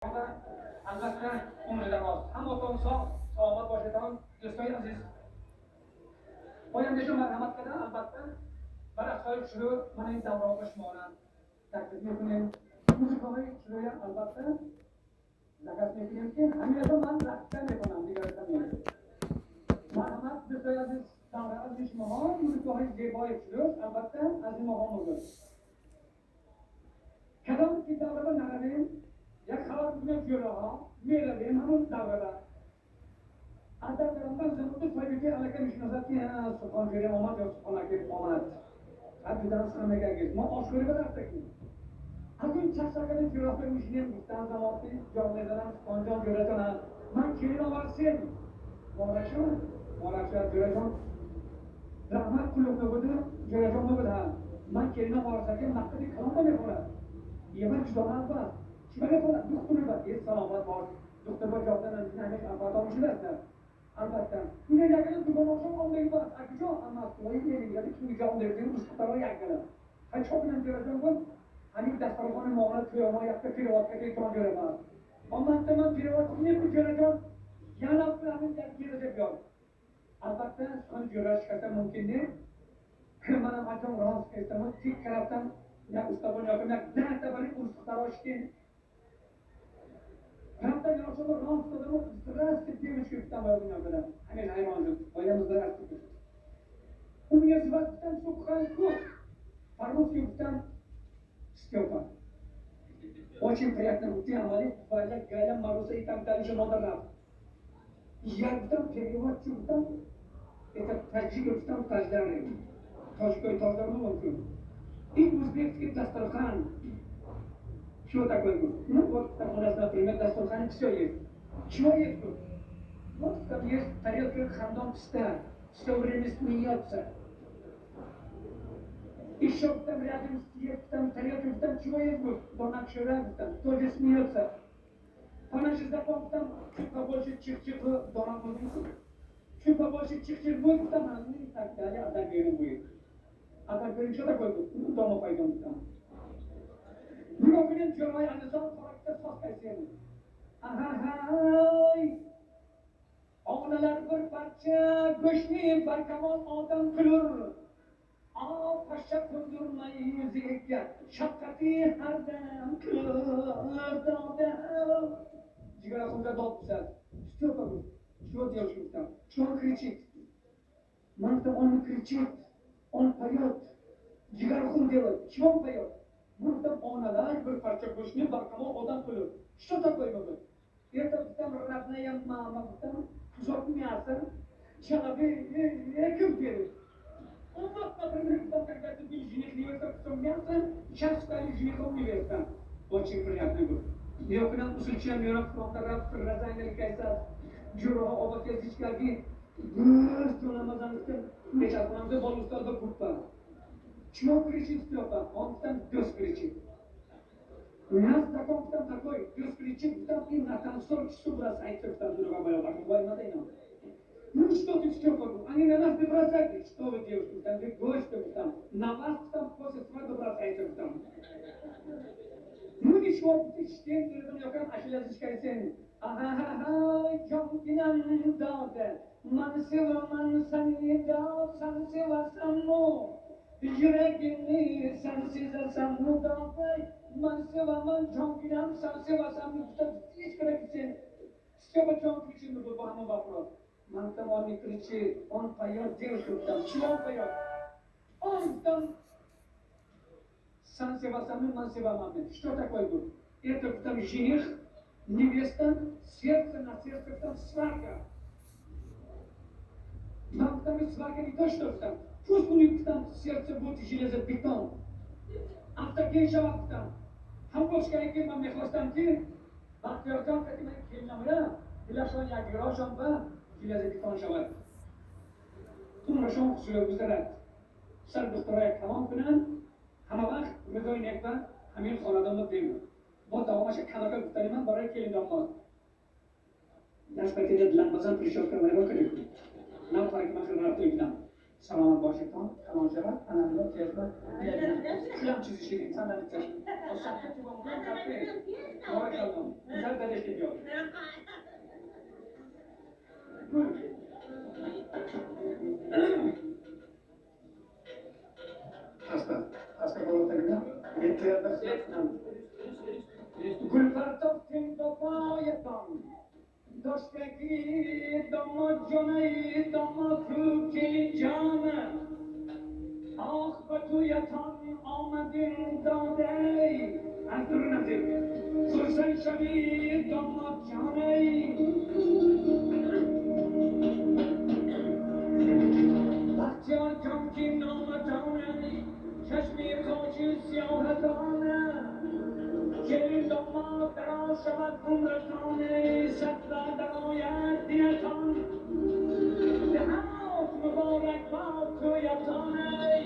البته عمر دراز هماتون سلامت باشیدان دوستای عزیز پایندهشون مرحمت کردن البته برای اخصای شروع من این دوره ها بشمارم تکلیف میکنیم موسیقای شروعی البته دقت میکنیم که همین رو من رقصه میکنم دیگر کمیه مرحمت دوستای عزیز دوره از شما ها موسیقای زیبای شروع البته از این ماها موجود کدام که دوره رو نرویم یک خبر بودیم جلوها میرویم همون دوره حتی درمان زمانت فایده که علاقه میشناسد که سخنگوی آمد یا سخنگوی آمد حتی درست هم میگه ما آشکاری به درست کنیم همین چشمکن جراح میشینیم گفتن زمانی جامعه دارم سخنجان جورتان من کلین آورسیم مارشان جورتان رحمت کلوب نبوده جورتان نبوده من کلین آورسیم نقدی کلام نمیخورد یه من جدانم با چی میخورد دختر با یه سلامت باش دختر با جابدن از این همیش افادا میشه بسته البته این یکل تو بانوشم آن میگه اگه اما توی میگه که جام داریم مستقلا یکل هر چوب نمی‌دونم گفت همین دستوران معاملات توی ما یک پیروات که کار جوره ما اما تمام پیروات نمی‌کنه جان یا نه همین در گیره بیاد البته آن جورش کتا ممکنه که منم حتما راست استعمال تیک کردم یا استوان یا کنم نه تبری مستقلاش کن رابطه جناسو رو راست دادم و درست دیگه شفتم باید می‌آمدم همین حیوان شد باید درست کنم اون یه زبان کردم سوخان کو فرمود که گفتم استیوپا очень приятно бути амали باید گایم مروسه ایتام تاریش مادر رفت یادم перевод чугтам это таджикистан тадждары ташкой тадждары мumkin این узбекский дастархан что такое был? Ну вот там у нас, например, дастархан все есть. Чего есть тут? Вот там есть тарелка хандом пста, все время смеется. Еще там рядом стоит там тарелка, там чего есть тут? Донат Ширак там тоже смеется. Понаши запомни там чуть побольше чих-чих донат будет. Чуть побольше чих-чих будет там, и так далее, а так и будет. А так говорит, что такое тут? Ну дома пойдем там. Bugün Cuma'yı anızan farakta sohbetim. Ahay! Oğlalar bir parça göçlü barkamon adam kılır. Aa paşa kundurmayı yüzüge şapkatı herdem kılır. Cigara kumda dolpsal. Что такое? Что делаешь там? Что он кричит? Мантам он кричит, он поет. Cigara kum делает. Чего он поет? Burada onalar bir parça go'shtni barkamol odam qilib. Что такое было? Это там родная мама, там кусок мяса, человек ekib берет. Он вот, например, там, когда ты был жених, не это кусок мяса, сейчас стали женихом невеста. Очень приятно было. Я к нам услышал, я фронтараб, разайнер кайса, джуроха оба язычкаги, густно намазанским, я к нам да был устал группа. Чего кричит Степа? Он там пес кричит. У нас таком там такой пес кричит, там и на танцор часу бросается, там друга моя, так война дайна. Ну что ты, Степа, они на нас не бросают. Что вы, девушки, там вы гости там, на вас там после свадьбы бросается там. Ну ничего, ты чтен, ты там якам ашилязычка сен. Ага, жонкинан дауде. Мансева мансани дау, сансева саммо. Yüreğini sensiz etsem mudafay, man sevaman canginam sen sevasam yoksa hiç gereksin. Steva can için bu bahane vapur. Man tamam kriçi, on payar devşuktan, çivan payar. Он sen sevasam man sevamam. Что такое был? Это там жених, невеста, сердце на сердце там сварка. Нам там сварка не то что там. Пусть у них там сердце будет железобетон. А в такие жавак там. Хамбошка и кема мехлостан ки. Бахтияржан кати мен келнамра. Илашон як грошон ба железобетон шавад. Тунрашон хусуя гузарад. Сар духтарай тамам кунан. Hama vaqt rizoy nekba hamil xonadonda deyman. Bu davomasha kanaga guftarim barای kelindamman. Dashbatida dilanmazan prishofka vayron qilib. Nam farqi man xizmat qildim. سلام باشیتان کلانجرد انمیات تیزده شلم چیزی شیرین سندن تشکیل و صحبتی با مهم کافه بارک الله زر بدش بیاد hasta cuando termina كل فرتفتن دفاعيتان دشتكي دمت جني دمت كلجانه آخ بتویتان آمدین داده از در نزدیک سرسن شوید داماد جانه بختیار کم که نامدانه چشمی کاجی سیاهتانه که داماد درا شود عمرتانه سفر درآید دیتان دهات مبارک با تویتانه